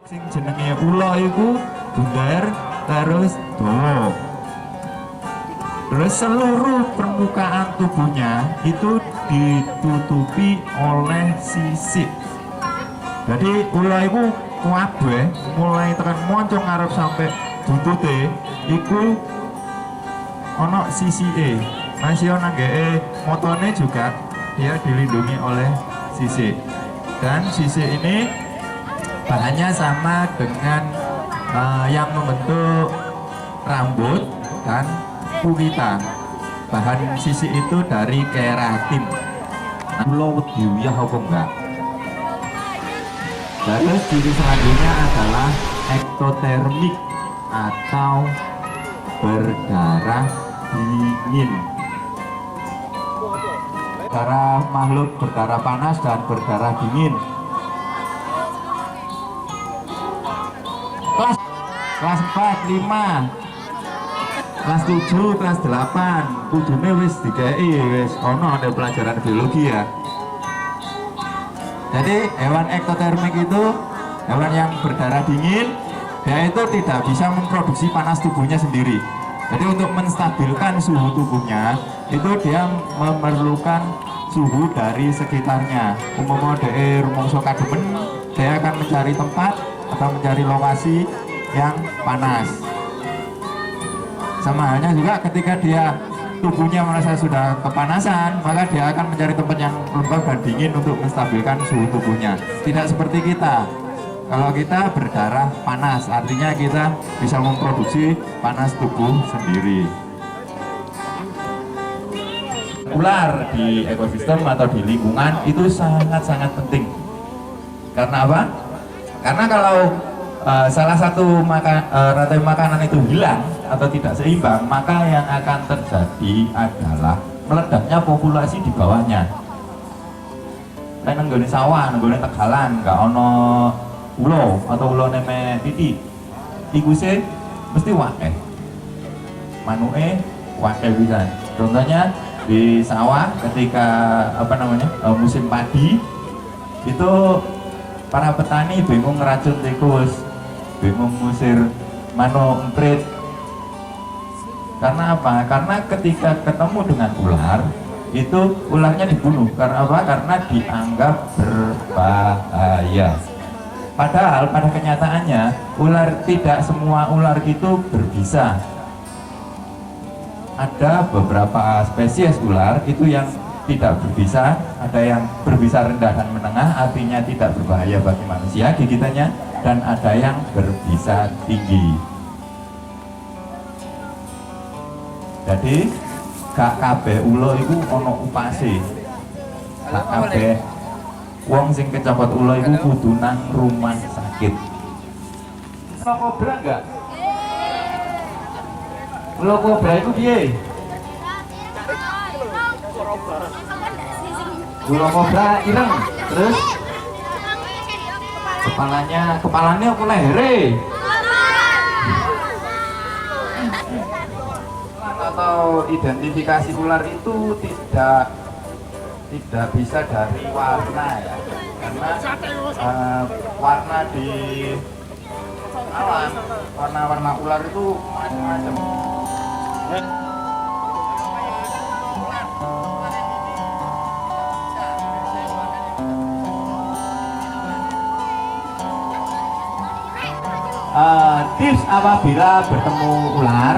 Sing jenenge ula iku bunder terus dawa. Terus seluruh permukaan tubuhnya itu ditutupi oleh sisik. Jadi ula iku kabeh mulai tekan moncong ngarep sampai buntute iku ana sisike. Masih ana nggeke motone juga dia dilindungi oleh sisik. Dan sisik ini bahannya sama dengan yang membentuk rambut dan kulitan. Bahan sisik itu dari keratin. Ula wedi uyah apa enggak? Terus ciri selanjutnya adalah ektotermik atau berdarah dingin. Darah makhluk berdarah panas dan berdarah dingin. Kelas 4, 5, kelas 7, kelas 8 kudune wis dikei, wis ono ada pelajaran biologi ya. Jadi hewan ektotermik itu hewan yang berdarah dingin. Dia itu tidak bisa memproduksi panas tubuhnya sendiri. Jadi untuk menstabilkan suhu tubuhnya itu dia memerlukan suhu dari sekitarnya. Umpama dia rumangsa kademen, dia akan mencari tempat atau mencari lokasi yang panas. Sama halnya juga ketika dia tubuhnya merasa sudah kepanasan, maka dia akan mencari tempat yang lembab dan dingin untuk menstabilkan suhu tubuhnya. Tidak seperti kita. Kalau kita berdarah panas, artinya kita bisa memproduksi panas tubuh sendiri. Ular di ekosistem atau di lingkungan itu sangat-sangat penting. Karena apa? Karena kalau salah satu rantai makanan itu hilang atau tidak seimbang, maka yang akan terjadi adalah meledaknya populasi di bawahnya. Kayak nenggone sawah, nenggone tegalan, nggak ono ulo atau ulo neme titik, ikuse mesti wakeh, manuke wakeh bisa. Contohnya di sawah ketika musim padi itu para petani bingung ngeracun tikus, bingung ngusir mano emprit. Karena apa? Karena ketika ketemu dengan ular, itu ularnya dibunuh. Karena apa? Karena dianggap berbahaya. Padahal pada kenyataannya tidak semua ular itu berbisa. Ada beberapa spesies ular itu yang tidak berbisa, ada yang berbisa rendah dan menengah, artinya tidak berbahaya bagi manusia gigitannya, dan ada yang berbisa tinggi. Jadi gak kabeh ulo iku ana upase. Gak kabeh wong sing kecopot ulo iku kudu nang rumah sakit. Ulo kobra enggak? Ulo kobra itu piye? Ulo kobra ireng, terus kepalanya apa lehere? Atau identifikasi ular itu tidak bisa dari warna ya, karena warna di alam, warna-warna ular itu macam-macam. Tips apabila bertemu ular,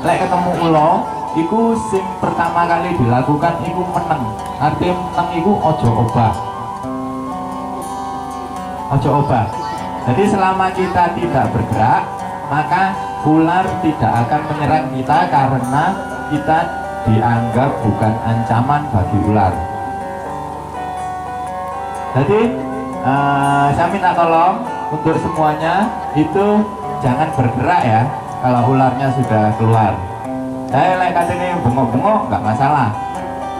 ketemu ulo, iku sing pertama kali dilakukan iku meneng. Artinya meneng iku ojo obah. Ojo obah. Jadi selama kita tidak bergerak, maka ular tidak akan menyerang kita karena kita dianggap bukan ancaman bagi ular. Jadi saya minta tolong untuk semuanya itu jangan bergerak ya kalau ularnya sudah keluar. Saya katanya bengok-bengok nggak masalah.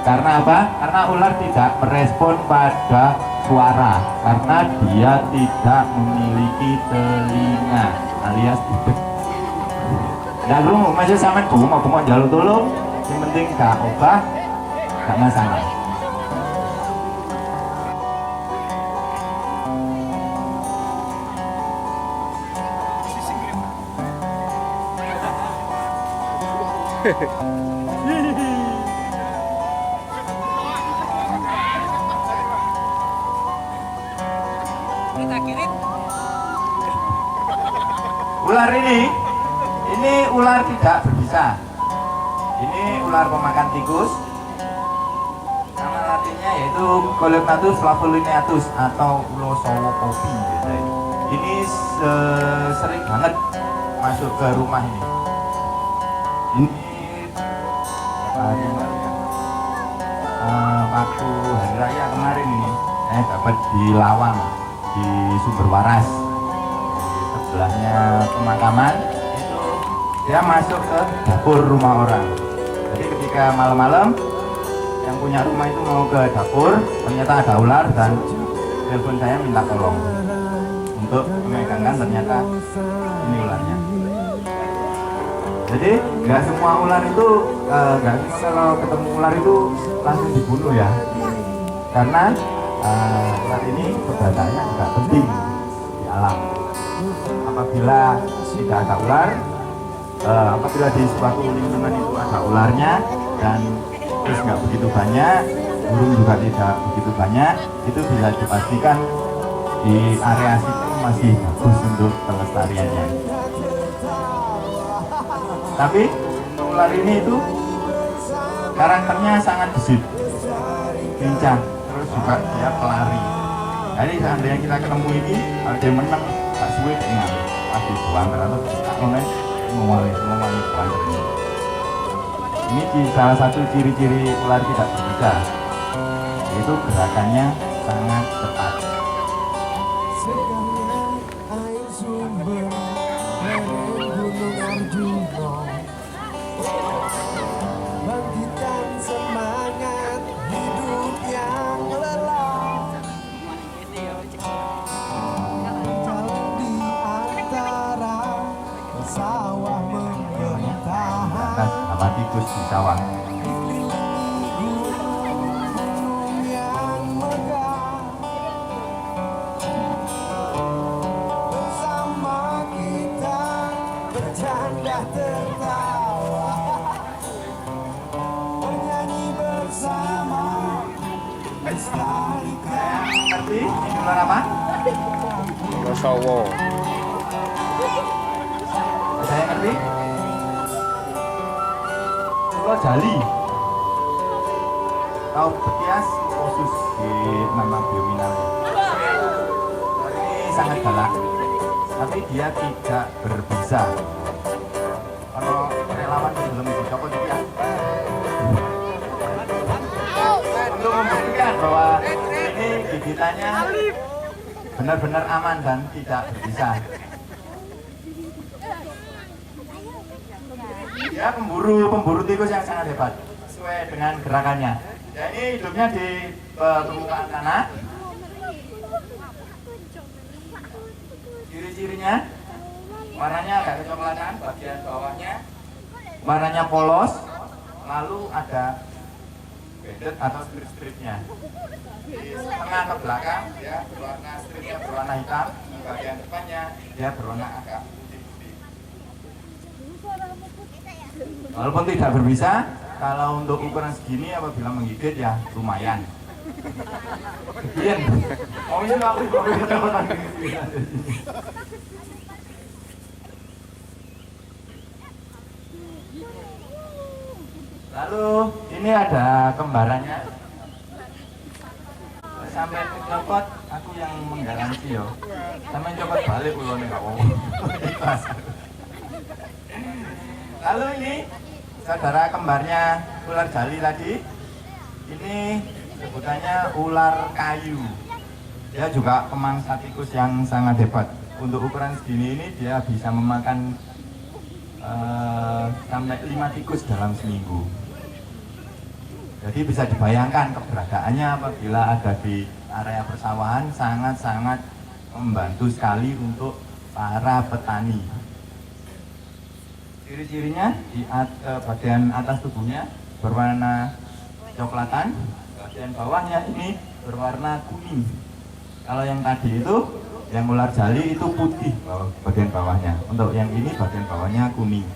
Karena apa? Karena ular tidak merespon pada suara karena dia tidak memiliki telinga alias duduk. Nah lu masih sampean bengok-bengok jalur tolong, yang penting gak obah, gak masalah. Kita kirim. Ular ini ular tidak berbisa. Ini ular pemakan tikus. Nama latinnya yaitu Coleopnatus flavulineatus atau Ulosowopopi. Ini sering banget masuk ke rumah ini. Ini hari yang lalu ya. Waktu hari raya kemarin ini saya dapat di Lawang di Sumber Waras, di sebelahnya pemakaman itu dia masuk ke dapur rumah orang. Jadi ketika malam-malam yang punya rumah itu mau ke dapur, ternyata ada ular dan telepon saya minta tolong untuk memegangkan, ternyata ini ularnya. Jadi nggak semua ular itu nggak semua kalau ketemu ular itu langsung dibunuh ya, karena ular ini keberadaannya juga penting di alam. Apabila tidak ada ular, apabila di suatu lingkungan itu ada ularnya dan terus nggak begitu banyak, burung juga tidak begitu banyak, itu bisa dipastikan di area situ masih bagus untuk pelestariannya. Tapi ular ini itu karakternya sangat gesit, lincah, terus juga dia pelari. Jadi seandainya kita ketemu ini, kalau dia menang, tak suwe ingat pasti buanter atau menguali buanter ini. Ini salah satu ciri-ciri ular tidak berbisa, yaitu gerakannya sangat cepat. Bangkitkan semangat hidup yang lelah, jalan di antara sawah membentang, Apa tikus di sawah. yang megah. Bersama kita bercanda tertawa, bernyanyi bersama, melestarikan. Ngerti ini ular apa? Losowo. Saya ngerti. Ular jali. Tahu Betias khusus di nama biominalnya. Ini sangat galak, tapi dia tidak berbisa. Kalau relawan belum dicopot itu ya. Untuk membuktikan bahwa ini gigitannya benar-benar aman dan tidak berbisa. Dia pemburu tikus yang sangat hebat sesuai dengan gerakannya. Ya, ini hidupnya di permukaan tanah. Ciri-cirinya warnanya agak kecoklatan, bagian bawahnya warnanya polos, lalu ada banded atau strip-stripnya. Di tengah ke belakang dia berwarna stripnya berwarna hitam, di bagian depannya dia berwarna agak putih-putih. Walaupun tidak berbisa, kalau untuk ukuran segini apabila menggigit ya lumayan. Sekian. Oh ini aku lalu ini ada kembarannya. Sampai copot aku yang menggaransi yo. Sampai copot balik ulone gak apa-apa. Lalu ini saudara kembarnya ular jali tadi. Ini sebutannya ular kayu. Dia juga pemangsa tikus yang sangat hebat. Untuk ukuran segini ini dia bisa memakan sampai 5 tikus dalam seminggu. Jadi bisa dibayangkan keberadaannya apabila ada di area persawahan, sangat-sangat membantu sekali untuk para petani. Ciri-cirinya di bagian atas tubuhnya berwarna coklatan, bagian bawahnya ini berwarna kuning. Kalau yang tadi itu, yang ular jali itu putih bagian bawahnya. Untuk yang ini bagian bawahnya kuning.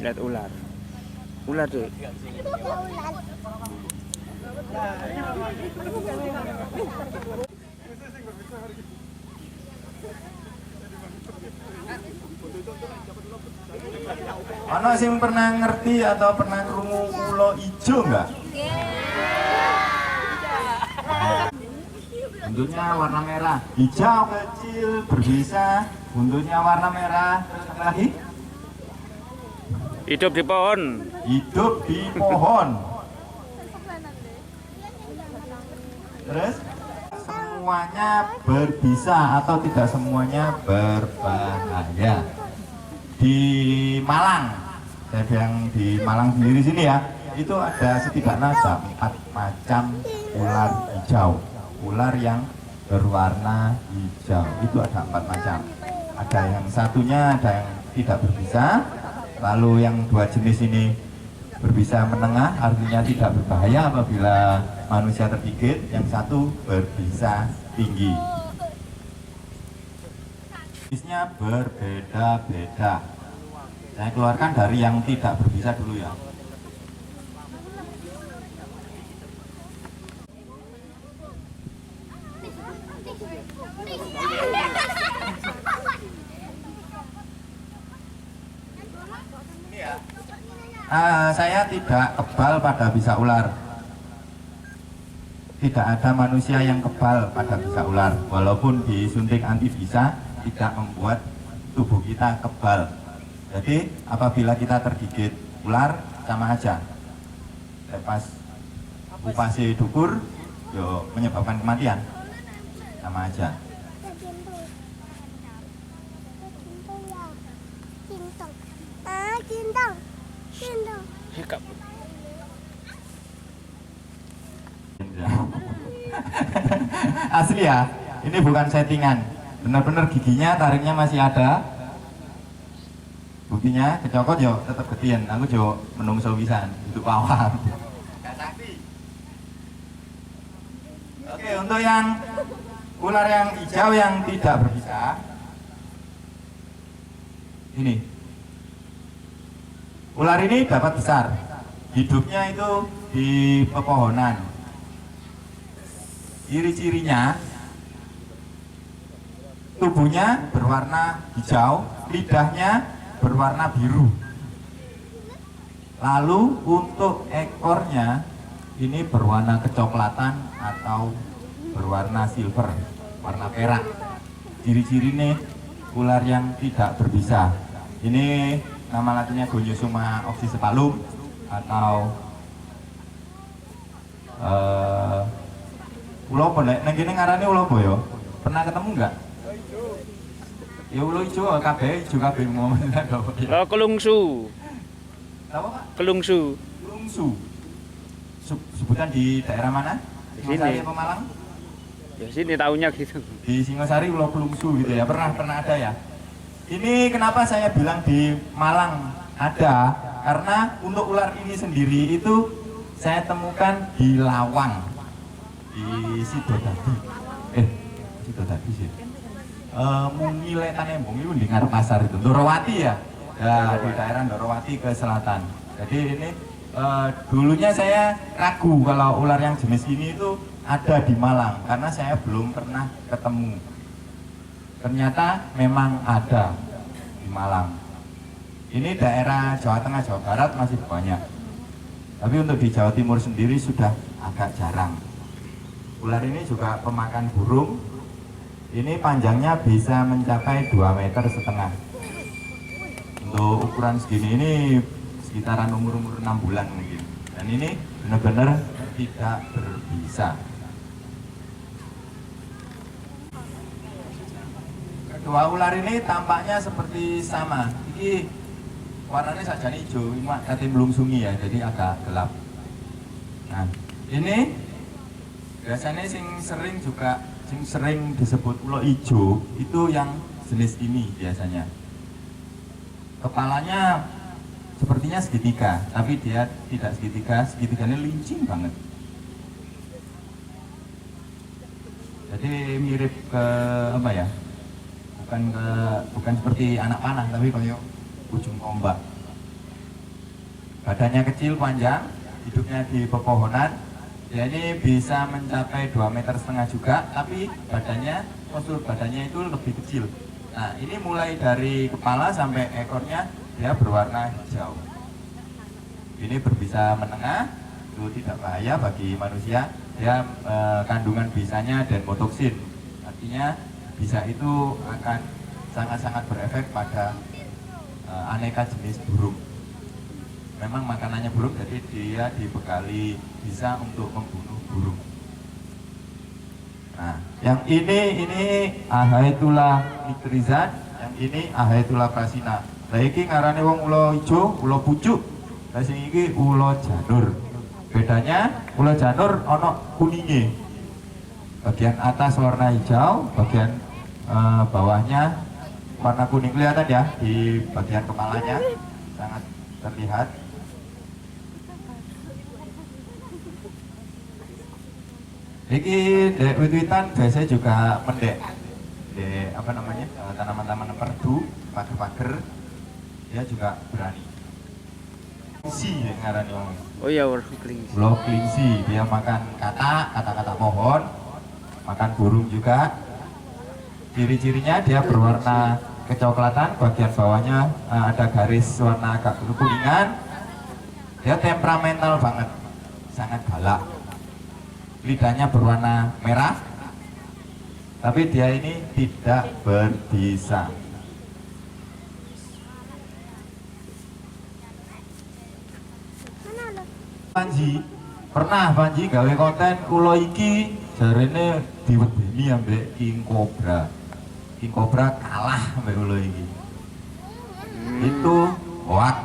Lihat ular. Ular tuh. Ono sing pernah ngerti atau pernah krungu ula ijo enggak? Buntutnya warna merah, hijau kecil berbisa, buntutnya warna merah. Terus apa lagi? Hidup di pohon. Hidup di pohon. Terus semuanya berbisa atau tidak semuanya berbahaya. Di Malang, saya bilang di Malang sendiri sini ya, itu ada setidaknya ada 4 macam ular hijau. Ular yang berwarna hijau itu ada 4 macam. Ada yang satunya ada yang tidak berbisa, lalu yang 2 jenis ini berbisa menengah, artinya tidak berbahaya apabila manusia tergigit. Yang satu berbisa tinggi. Jenisnya berbeda-beda. Saya keluarkan dari yang tidak berbisa dulu ya. Saya tidak kebal pada bisa ular. Tidak ada manusia yang kebal pada bisa ular. Walaupun disuntik anti bisa, tidak membuat tubuh kita kebal. Jadi apabila kita tergigit ular sama aja. Pas upasi dukur, yo menyebabkan kematian, sama aja. Hikap. Asli ya, ini bukan settingan, benar-benar giginya, taringnya masih ada. Buktinya kecokot yo tetap getian, aku jo menungso pisan, itu pawang. Oke, untuk yang ular yang hijau yang tidak berbisa, ini ular ini dapat besar, hidupnya itu di pepohonan. Ciri-cirinya tubuhnya berwarna hijau, lidahnya berwarna biru. Lalu untuk ekornya ini berwarna kecoklatan atau berwarna silver, warna perak. Ciri-ciri nih ular yang tidak berbisa. Ini nama latinnya Gonyosoma oxycephalum atau ulo apa nek nang kene ngarane ulo apa ya? Pernah ketemu enggak? Ya ulo ijo kabeh ijo kabeh momen apa ya? Lo kelungsu. Apa Pak? Kelungsu. Lungsu. Sebutan di daerah mana? Di Singosari sini. apa Malang? Ya sini taunya gitu. Di Singosari ulo kelungsu gitu ya. Pernah ada ya? Ini kenapa saya bilang di Malang ada? Karena untuk ular ini sendiri itu saya temukan di Lawang. Di Sidodadi, Sidodadi sih. Mungiletane embung itu di ngarep pasar itu, Ndorowati ya, ya di daerah Ndorowati ke selatan. Jadi ini dulunya saya ragu kalau ular yang jenis ini itu ada di Malang karena saya belum pernah ketemu. Ternyata memang ada di Malang. Ini daerah Jawa Tengah, Jawa Barat masih banyak. Tapi untuk di Jawa Timur sendiri sudah agak jarang. Ular ini juga pemakan burung. Ini panjangnya bisa mencapai 2,5 meter. Untuk ukuran segini ini sekitaran umur 6 bulan mungkin. Dan ini benar-benar tidak berbisa. Kedua ular ini tampaknya seperti sama. Ini warnanya sajane hijau, cuma kate mlungsungi ya, jadi agak gelap. Nah, ini biasanya sing sering disebut ulo ijo itu yang jenis ini biasanya. Kepalanya sepertinya segitiga, tapi dia tidak segitiga, segitiganya lincing banget. Jadi mirip ke apa ya? Bukan seperti anak panah, tapi kayak ujung tombak. Badannya kecil panjang, hidupnya di pepohonan. Ya ini bisa mencapai 2,5 meter juga, tapi postur badannya itu lebih kecil. Nah ini mulai dari kepala sampai ekornya dia berwarna hijau. Ini berbisa menengah, itu tidak bahaya bagi manusia. Dia kandungan bisanya denmotoksin, artinya bisa itu akan sangat-sangat berefek pada aneka jenis burung. Memang makanannya burung, jadi dia dibekali bisa untuk membunuh burung. Nah, yang ini Ahaetula nicterizan, yang ini Ahaetula prassina. Lah iki ngarane wong ula ijo, ula pucuk. Lah sing iki ula janur. Bedanya ula janur ana kuninge. Bagian atas warna hijau, bagian bawahnya warna kuning, kelihatan ya di bagian kepalanya sangat terlihat. Iki dek wit-witan biasanya juga mendek di tanaman-tanaman perdu, pager-pager, dia juga berani. Kelinci ngarani wong. Oh iya, kelinci. Ulo kelinci, dia makan kata-kata pohon, makan burung juga. Ciri-cirinya dia berwarna kecoklatan, bagian bawahnya ada garis warna agak kuningan. Dia temperamental banget, sangat galak. Lidahnya berwarna merah, tapi dia ini tidak berbisa. Panji gawe konten ulo iki jarene diwedeni ambek king cobra. King cobra kalah ambek ulo iki. Itu hoak.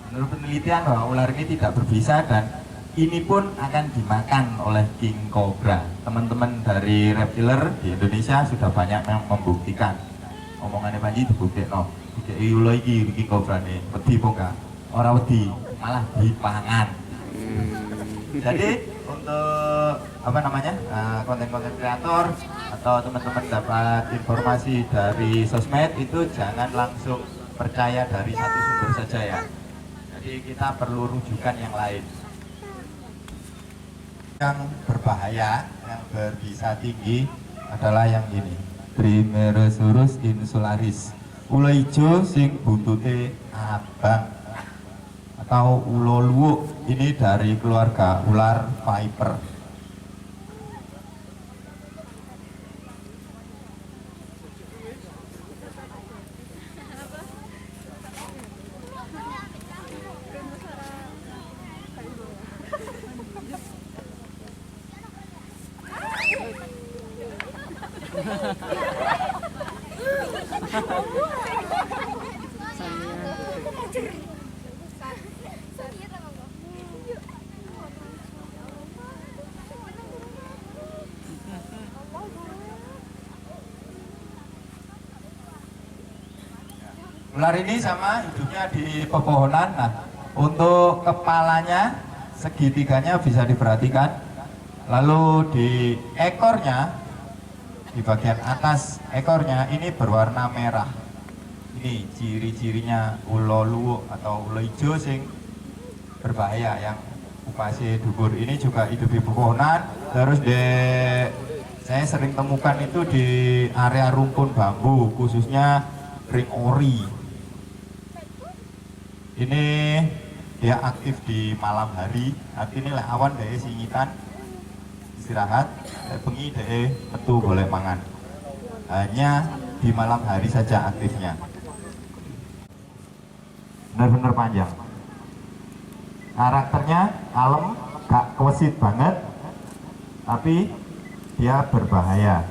Menurut penelitian bahwa ular ini tidak berbisa dan ini pun akan dimakan oleh king cobra. Teman-teman dari reptiler di Indonesia sudah banyak yang membuktikan. Omongannya Panji dibuktikan. Iki ulo iki king cobra nih, wedi apa enggak? Ora wedi, malah dipangan. Jadi untuk konten-konten kreator atau teman-teman dapat informasi dari sosmed itu jangan langsung percaya dari satu sumber saja ya. Jadi kita perlu rujukan yang lain. Yang berbahaya, yang berbisa tinggi adalah yang ini, Trimeresurus insularis, ulo ijo sing buntute abang atau ulo luwuk. Ini dari keluarga ular viper. Ular ini sama hidupnya di pepohonan. Nah, untuk kepalanya segitiganya bisa diperhatikan. Lalu di ekornya, di bagian atas ekornya ini berwarna merah. Ini ciri-cirinya ulo luwuk atau ulo ijo sing berbahaya yang upase dhuwur. Ini juga hidup di pepohonan. Terus saya sering temukan itu di area rumpun bambu, khususnya ring ori. Ini dia aktif di malam hari. Artinya lek awan dhek singitan istirahat, bengi dhek metu golek mangan. Hanya di malam hari saja aktifnya. Benar-benar panjang. Karakternya kalem, gak kewesit banget, tapi dia berbahaya.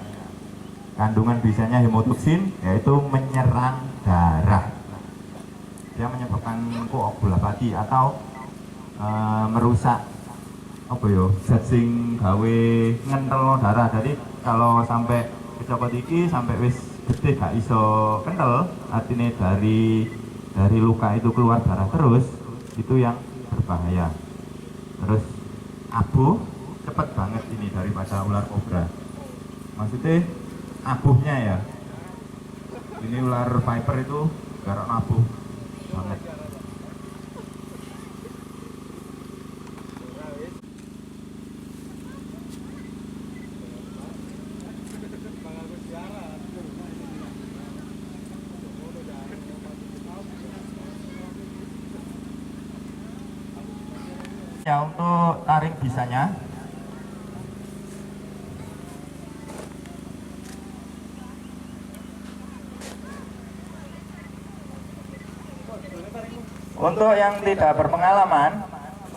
Kandungan bisanya hemotoksin, yaitu menyerang darah. Dia menyebabkan koagulopati atau merusak zat sing gawe ngentel darah. Jadi kalau sampai kecopot iki sampai wis gede gak iso kentel, artinya dari luka itu keluar darah terus, itu yang berbahaya. Terus abuh cepet banget ini daripada ular kobra. Maksudnya abuhnya ya, ini ular viper itu garang abuh banget. Ya, untuk taring bisanya untuk yang tidak berpengalaman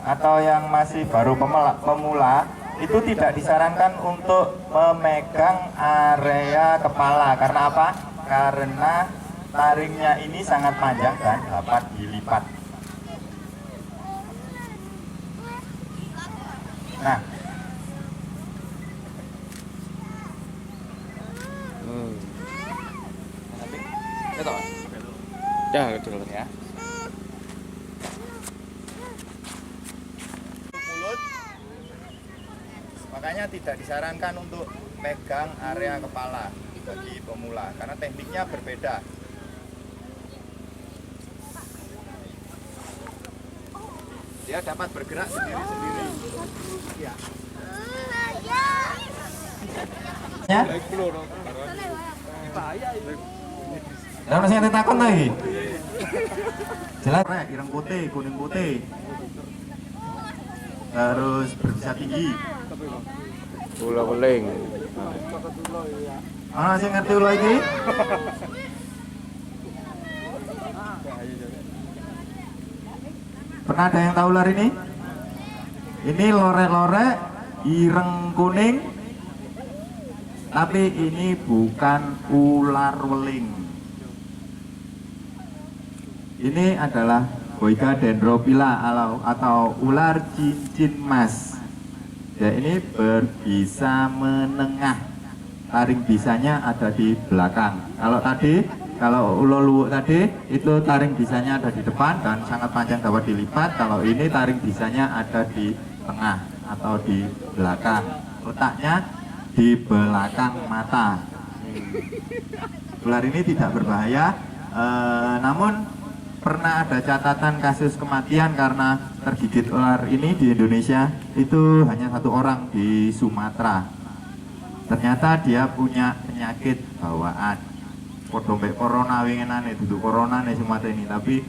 atau yang masih baru pemula itu tidak disarankan untuk memegang area kepala. Karena apa? Karena taringnya ini sangat panjang dan dapat dilipat. Nah, Ya, betul ya. mulut, makanya tidak disarankan untuk pegang area kepala bagi pemula karena tekniknya berbeda. Dia dapat bergerak sendiri-sendiri. Ya. Ya. Lah masih ada takon lagi. Jelas rek ireng putih, kuning putih. Harus berbisa tinggi. Ula beling. Ana sing ngerti ulo iki? Pernah ada yang tahu ular ini? Ini lorek-lorek ireng kuning. Tapi ini bukan ular weling. Ini adalah Boiga dendrophylla atau ular cincin mas. Ya, ini berbisa menengah. Taring bisanya ada di belakang. Kalau ulo luwuk tadi itu taring bisanya ada di depan dan sangat panjang dapat dilipat. Kalau ini taring bisanya ada di tengah atau di belakang. Letaknya di belakang mata. Ular ini tidak berbahaya, namun pernah ada catatan kasus kematian karena tergigit ular ini di Indonesia itu hanya 1 orang di Sumatera. Ternyata dia punya penyakit bawaan. Podo mbek corona winginane duduk corona nih Sumatera ini, tapi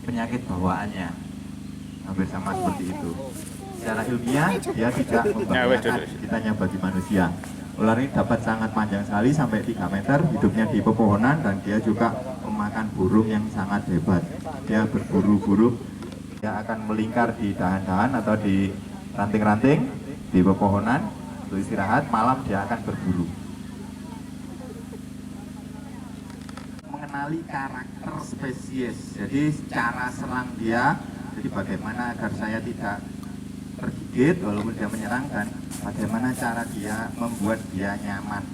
penyakit bawaannya hampir sama seperti itu. Secara ilmiah dia tidak membahayakan sekitarnya bagi manusia. Ular ini dapat sangat panjang sekali sampai 3 meter, hidupnya di pepohonan dan dia juga memakan burung yang sangat hebat. Dia berburu-buru, dia akan melingkar di dahan-dahan atau di ranting-ranting di pepohonan untuk istirahat, malam dia akan berburu. Mengenali karakter spesies, jadi cara serang dia, jadi bagaimana agar saya tidak tergigit walaupun dia menyerang dan bagaimana cara dia membuat dia nyaman.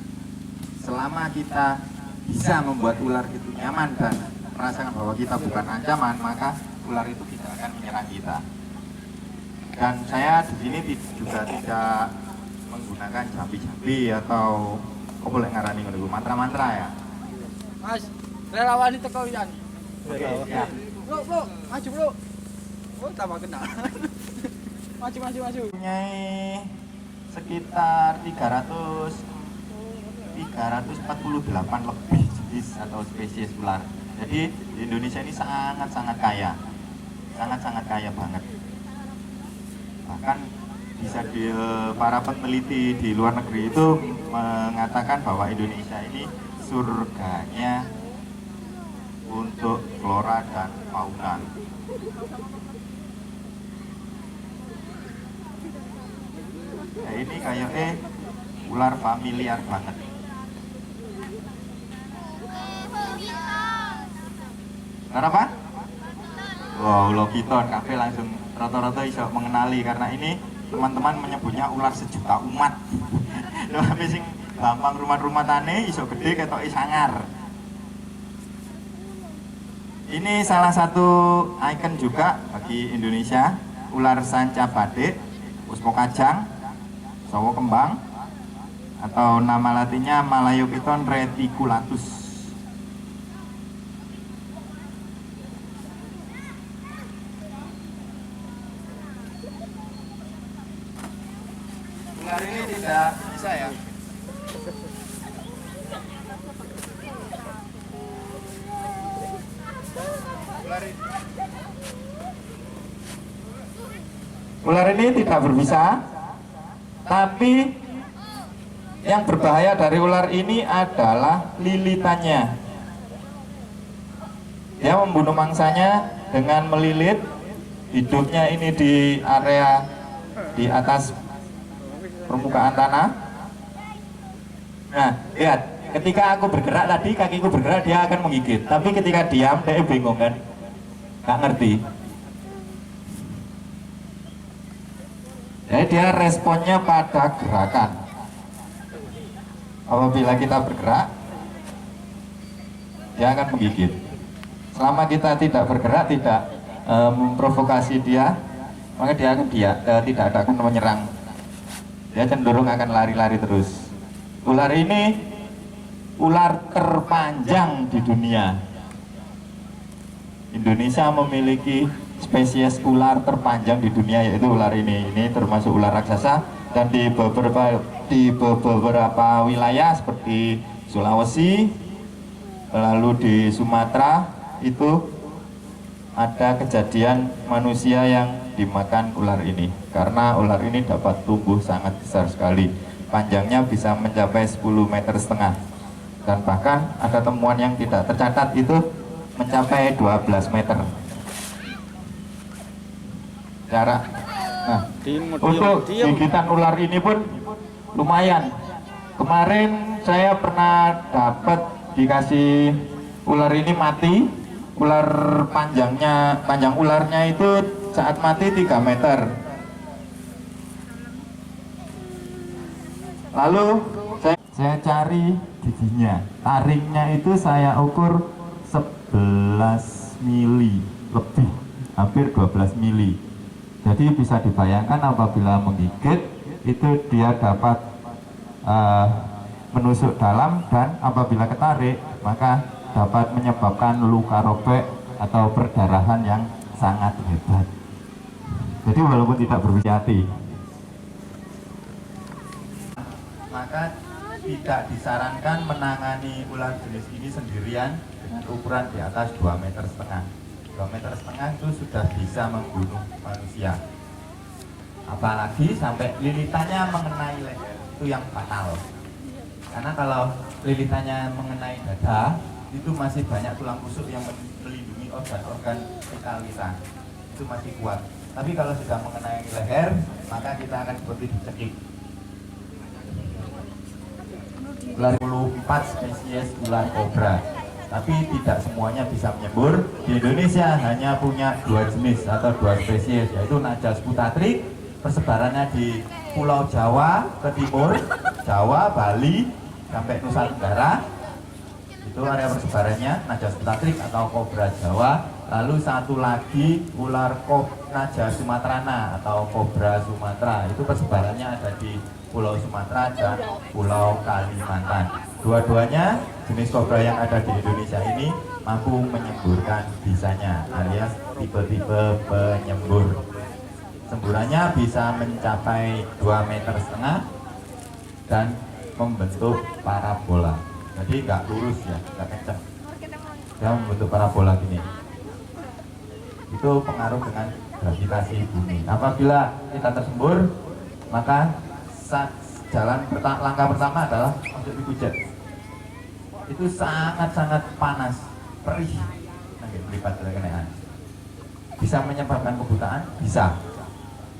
Selama kita bisa membuat ular itu nyaman dan merasakan bahwa kita bukan ancaman, maka ular itu tidak akan menyerang kita. Dan saya di sini juga tidak menggunakan jambi-jambi atau apa boleh ngarani ngono mantra-mantra ya. Mas, relawan itu kau Yan. Oke, ya. Bro, maju bro. Oh, tambah kena. Maju. Punyai sekitar 348 lebih jenis atau spesies ular. Jadi di Indonesia ini sangat kaya banget. Bahkan bisa para peneliti di luar negeri itu mengatakan bahwa Indonesia ini surganya untuk flora dan fauna. Ya, ini kayaknya ular familiar banget. Kenapa? Wow, lokiton, kafe langsung rata-rata bisa mengenali karena ini teman-teman menyebutnya ular sejuta umat. Tapi sing gampang rumah-rumah tane iso gede ketok sangar. Ini salah satu ikon juga bagi Indonesia, ular sanca badik, uspo kajang, sawo kembang, atau nama latinnya Malayopiton reticulatus. Ular ini tidak bisa ya. Ular ini tidak berbisa, tapi yang berbahaya dari ular ini adalah lilitannya. Dia membunuh mangsanya dengan melilit. Hidupnya ini di area di atas permukaan tanah. Nah, lihat, ketika aku bergerak tadi, kakiku bergerak, dia akan menggigit. Tapi ketika diam, dia bingung kan, nggak ngerti. Jadi dia responnya pada gerakan. Apabila kita bergerak, dia akan menggigit. Selama kita tidak bergerak, tidak memprovokasi dia, maka dia akan tidak akan menyerang. Dia cenderung akan lari-lari terus. Ular ini ular terpanjang di dunia. Indonesia memiliki spesies ular terpanjang di dunia, yaitu ular ini. Ini termasuk ular raksasa, dan di beberapa wilayah seperti Sulawesi, lalu di Sumatera itu ada kejadian manusia yang dimakan ular ini, karena ular ini dapat tumbuh sangat besar sekali, panjangnya bisa mencapai 10,5 meter, dan bahkan ada temuan yang tidak tercatat itu mencapai 12 meter jarak. Nah, untuk gigitan ular ini pun lumayan. Kemarin saya pernah dapat dikasih ular ini mati. Ular panjang ularnya itu saat mati 3 meter. Lalu saya cari giginya, taringnya itu saya ukur 11 mili lebih, hampir 12 mili. Jadi bisa dibayangkan apabila menggigit itu dia dapat menusuk dalam, dan apabila ketarik maka dapat menyebabkan luka robek atau perdarahan yang sangat hebat. Jadi walaupun tidak berhati, maka tidak disarankan menangani ular jenis ini sendirian dengan ukuran di atas 2,5 meter. 2,5 meter itu sudah bisa membunuh manusia. Apalagi sampai lilitannya mengenai leher, itu yang fatal. Karena kalau lilitannya mengenai dada, itu masih banyak tulang rusuk yang melindungi organ-organ vital kita, itu masih kuat. Tapi kalau sudah mengenai leher, maka kita akan seperti dicekik. Ular 24 spesies ular kobra, tapi tidak semuanya bisa menyembur. Di Indonesia hanya punya 2 jenis atau 2 spesies, yaitu Najas putatrik, persebarannya di Pulau Jawa ke timur, Jawa, Bali, sampai Nusa Tenggara. Itu area persebarannya Najas putatrik atau kobra Jawa. Lalu satu lagi ular Najas sumatrana atau kobra Sumatera, itu persebarannya ada di Pulau Sumatera dan Pulau Kalimantan. Dua-duanya jenis kobra yang ada di Indonesia ini mampu menyemburkan bisanya, alias tipe-tipe penyembur. Semburannya bisa mencapai 2,5 meter dan membentuk parabola. Jadi nggak lurus ya, nggak kencang. Dia membentuk parabola gini. Itu pengaruh dengan gravitasi bumi. Apabila kita tersembur, maka langkah pertama adalah untuk dipijat. Itu sangat-sangat panas, perih, melipat kenaan. Bisa menyebabkan kebutaan, bisa.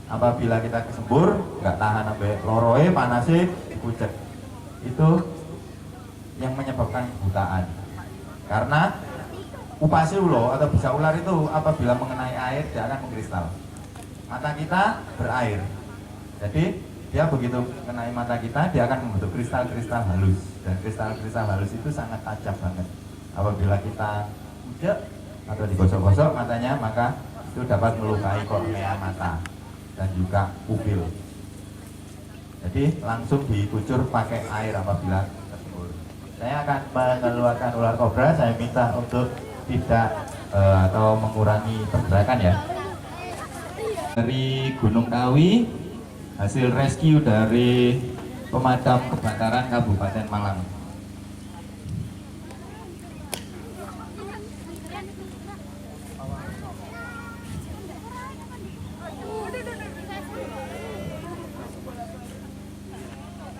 Apabila kita kesembur, nggak tahan sampai loroe, panasnya dipijat. Itu yang menyebabkan kebutaan. Karena upasi ulo atau bisa ular itu apabila mengenai air dia akan mengkristal. Mata kita berair. Jadi dia begitu mengenai mata kita, dia akan membentuk kristal-kristal halus, dan kristal-kristal halus itu sangat tajam banget. Apabila kita pijak atau digosok-gosok matanya, maka itu dapat melukai kornea mata dan juga pupil. Jadi langsung dikucur pakai air apabila tersembur. Saya akan mengeluarkan ular kobra. Saya minta untuk tidak atau mengurangi pergerakan ya. Dari Gunung Kawi hasil rescue dari pemadam kebakaran Kabupaten Malang.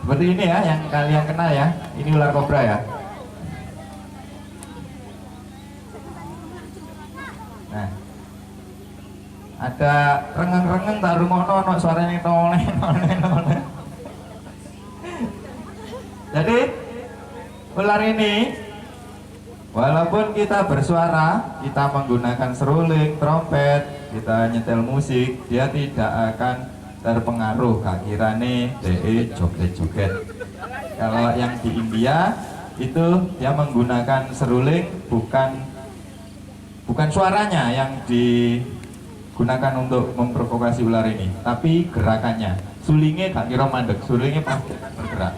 Seperti ini ya yang kalian kenal ya, ini ular kobra ya. Nah, ada rengeng-rengeng tak rungono suaranya toleh. Jadi ular ini walaupun kita bersuara, kita menggunakan seruling, trompet, kita nyetel musik, dia tidak akan terpengaruh. Gak kira nih DE joget-joget. Kalau yang di India itu dia menggunakan seruling, bukan suaranya yang digunakan untuk memprovokasi ular ini, tapi gerakannya. Sulingnya gak kira mandek, sulingnya pasti bergerak.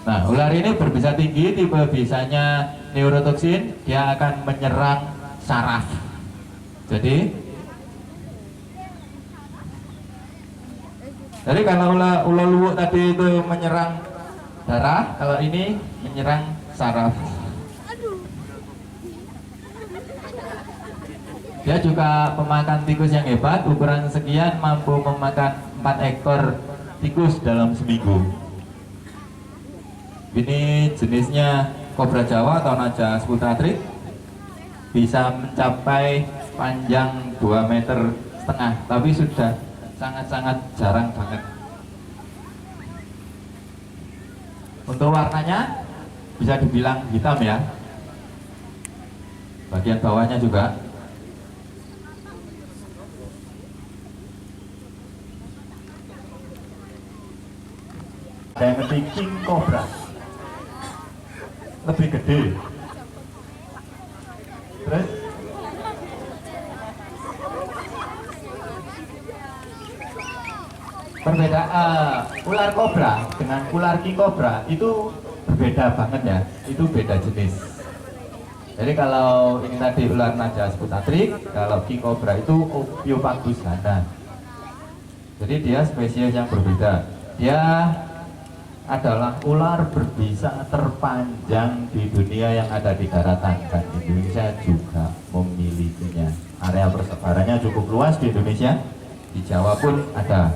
Nah, ular ini berbisa tinggi, tipe bisanya neurotoksin, dia akan menyerang saraf. Jadi kalau ular luwuk tadi itu menyerang darah, kalau ini menyerang saraf. Dia juga pemakan tikus yang hebat, ukuran sekian mampu memakan 4 ekor tikus dalam seminggu. Ini jenisnya kobra Jawa atau Naja Sputatrik, bisa mencapai panjang 2,5 meter, tapi sudah sangat-sangat jarang banget. Untuk warnanya bisa dibilang hitam ya, bagian bawahnya juga. Ada yang ngerti king cobra, lebih gede. Terus perbedaan ular kobra dengan ular king cobra itu berbeda banget ya, itu beda jenis. Jadi kalau ini tadi ular Naja Sputatrik, kalau king cobra itu Ophiopagus hana. Jadi dia spesies yang berbeda. Dia adalah ular berbisa terpanjang di dunia yang ada di daratan, dan Indonesia juga memilikinya. Area persebarannya cukup luas di Indonesia, di Jawa pun ada.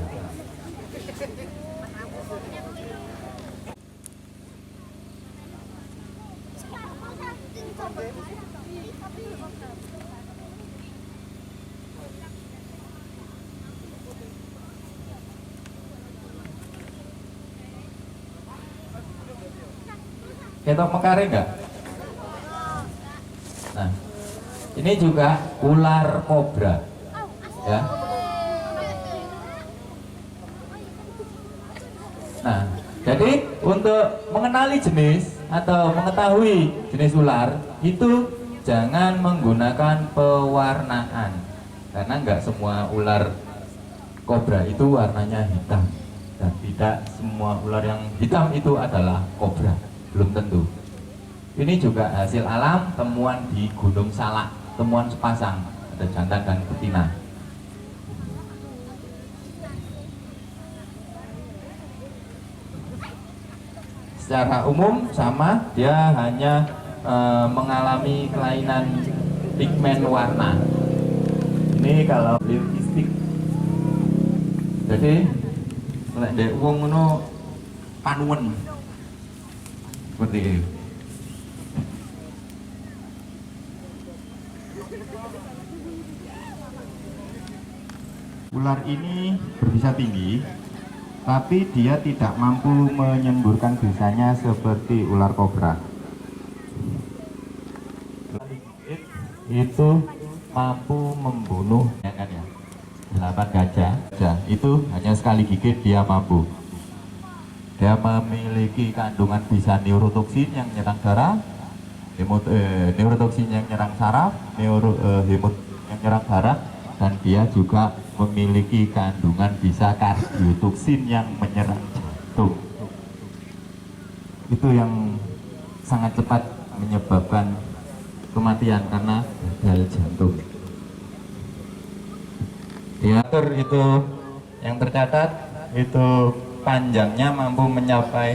Ketok mekare enggak? Nah, ini juga ular kobra, ya. Nah, jadi untuk mengenali jenis atau mengetahui jenis ular itu jangan menggunakan pewarnaan, karena enggak semua ular kobra itu warnanya hitam, dan tidak semua ular yang hitam itu adalah kobra. Belum tentu. Ini juga hasil alam, temuan di Gunung Salak, temuan sepasang, ada jantan dan betina. Secara umum sama, dia hanya mengalami kelainan pigmen warna. Ini kalau leucistik. Jadi lek ndek wong ngono panuwen. Seperti ini. Ular ini berbisa tinggi, tapi dia tidak mampu menyemburkan bisanya seperti ular kobra. Itu mampu membunuh, ya kan ya, 8 gajah. Itu hanya sekali gigit dia mampu. Dia memiliki kandungan bisa neurotoksin yang menyerang darah, neurotoksin yang menyerang saraf, hemot yang menyerang darah, dan dia juga memiliki kandungan bisa kardiotoksin yang menyerang jantung. Itu yang sangat cepat menyebabkan kematian karena gagal jantung. diatur itu yang tercatat itu panjangnya mampu mencapai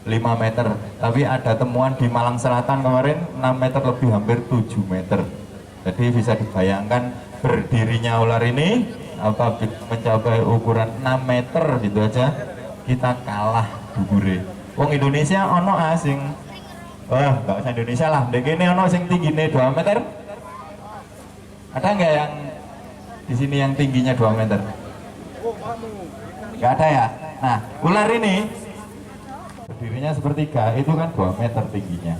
5 meter, tapi ada temuan di Malang Selatan kemarin 6 meter lebih, hampir 7 meter. Jadi bisa dibayangkan berdirinya ular ini apabila mencapai ukuran 6 meter gitu aja kita kalah dubure. Wong Indonesia ono asing, wah nggak usah Indonesia lah, dek ini ono sing tingginya 2 meter. Ada nggak yang di sini yang tingginya 2 meter? Nggak ada ya. Nah, ular ini berdirinya sepertiga, itu kan 2 meter tingginya.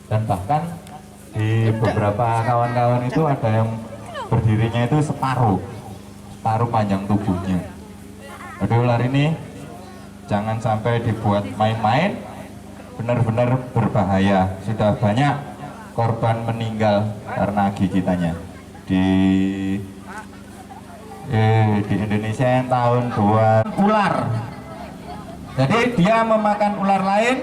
Dan bahkan di beberapa kawan-kawan itu ada yang berdirinya itu separuh panjang tubuhnya. Jadi ular ini jangan sampai dibuat main-main, benar-benar berbahaya. Sudah banyak korban meninggal karena gigitannya di Indonesia yang tahun 2 ular. Jadi dia memakan ular lain,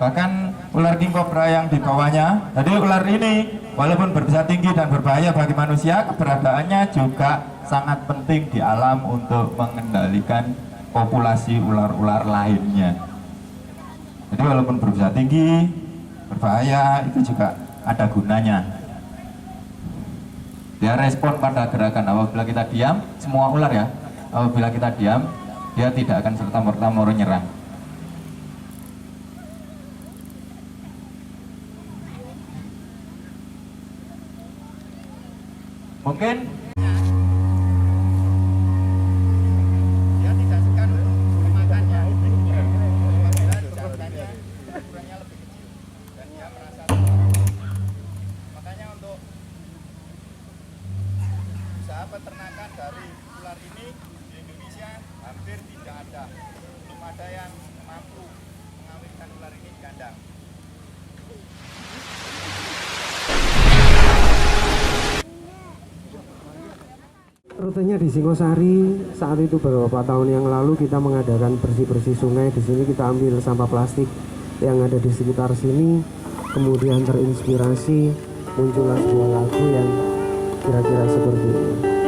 bahkan ular king cobra yang di bawahnya. Jadi ular ini walaupun berbisa tinggi dan berbahaya bagi manusia, keberadaannya juga sangat penting di alam untuk mengendalikan populasi ular-ular lainnya. Jadi walaupun berbisa tinggi, berbahaya, itu juga ada gunanya. Dia respon pada gerakan. Apabila kita diam, semua ular ya, apabila kita diam, dia tidak akan serta-merta mau nyerang. Mungkin dia tidak segan untuk memakannya. Apabila ukurannya lebih kecil dan dia merasa makanya untuk usaha peternakan dari ular ini di Indonesia hampir tidak ada, belum ada yang mampu mengawinkan ular ini di kandang. Rutenya di Singosari saat itu beberapa tahun yang lalu kita mengadakan bersih-bersih sungai. Di sini kita ambil sampah plastik yang ada di sekitar sini, kemudian terinspirasi muncullah sebuah lagu yang kira-kira seperti ini.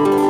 Thank